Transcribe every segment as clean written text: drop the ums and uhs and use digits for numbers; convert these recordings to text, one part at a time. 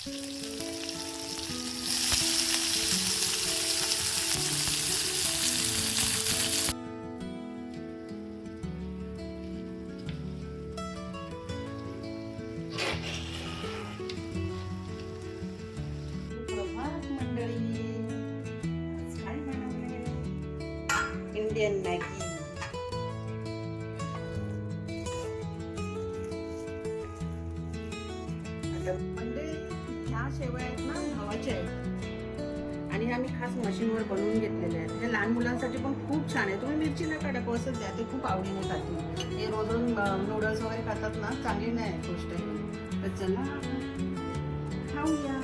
Indian Maggi. म्हणजे ह्या शेवया आहेत ना गव्हाच्या आहेत आणि ह्या मी खास मशीनवर बनवून घेतलेल्या आहेत. हे लहान मुलांसाठी पण खूप छान आहे. तुम्ही मिरची नका टाकू, असंच द्या, ते खूप आवडीने खातील. हे रोज नूडल्स वगैरे खातात ना, चांगली नाही गोष्ट आहे. तर चला खाऊया.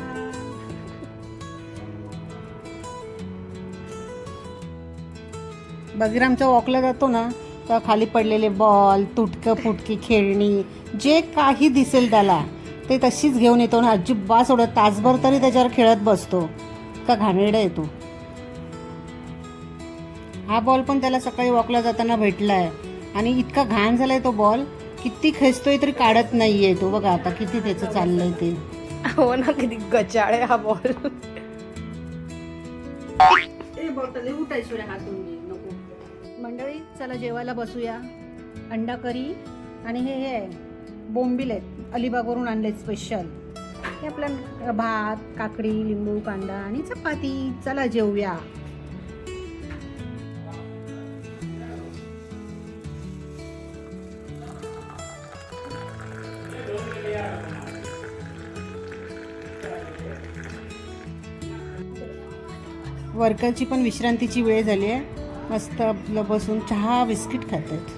बगीरामच्या वॉकला जातो ना तर खाली पडलेले बॉल, तुटकं फुटकी खेळणी, जे काही दिसेल त्याला ते तशीच घेऊन येतो ना, अजिबात सोडत. तासभर तरी त्याच्यावर खेळत बसतो. का घाणेरडा येतो. हा बॉल पण त्याला सकाळी वॉकला जाताना भेटलाय आणि इतका घाण झालाय तो बॉल, किती खेचतोय तरी काढत नाहीये तो. बघा आता किती त्याचं चाललंय ते. हो ना, किती गचाळ आहे हा बॉल. बॉटल उठायचो हातून नको. मंडळी चला जेवायला बसूया. अंडा करी आणि हे बोंबील आहेत, अलिबागवरून आणले स्पेशल. हे आपल्या भात, काकडी, लिंबू, कांदा आणि चपाती. चला जेवूया. वर्करची पण विश्रांतीची वेळ झाली आहे. मस्त आपलं बसून चहा बिस्किट खात आहेत.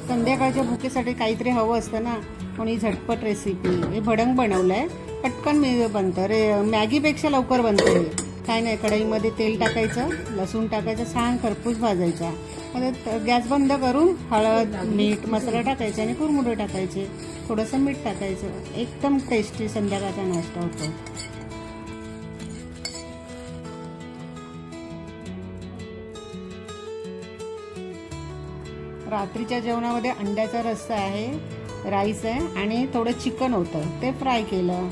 संध्याकाळच्या भुकेसाठी काहीतरी हवं असतं ना, म्हणून ही झटपट रेसिपी. हे भडंग बनवलं आहे, पटकन बनतं रे. मॅगीपेक्षा लवकर बनतं हे. काय नाही, कढईमध्ये तेल टाकायचं, लसूण टाकायचं, छान खरपूस भाजायचा. मग गॅस बंद करून हळद, मीठ, मसाला टाकायचा आणि कुरमुरे टाकायचे, थोडंसं मीठ टाकायचं. एकदम टेस्टी संध्याकाळचा नाश्ता होतो. रात्रीच्या जेवणामध्ये अंड्याचा रस्सा आहे, राईस आहे आणि थोडं चिकन होतं, ते फ्राय केलं.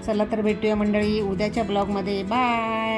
चला तर भेटूया मंडळी उद्याच्या ब्लॉगमध्ये. बाय.